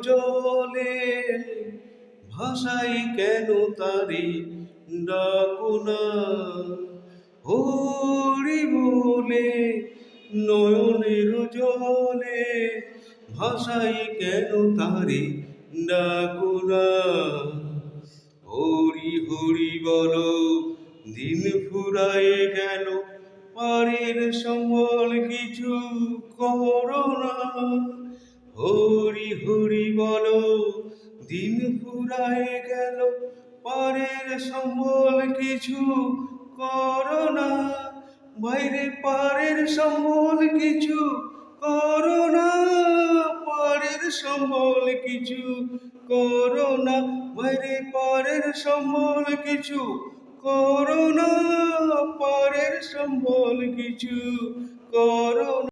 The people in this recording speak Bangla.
জলে ভাষাই কেন তারে ডাকো না? হরি বলে নয়নের জলে ভাষাই কেন তারে ডাকো না? হরি হরি বলো দিন ফুরায় গেল, পারের সম্বল কিছু করো না। হরি হরি বলো দিন ফুরায় গেল, পারের সম্বল কিছু করো না। বাইরে পারের সম্বল কিছু করো না, পারের সম্বল কিছু করো না। বাইরে পারের সম্বল কিছু করো না, পারের সম্বল কিছু করো না।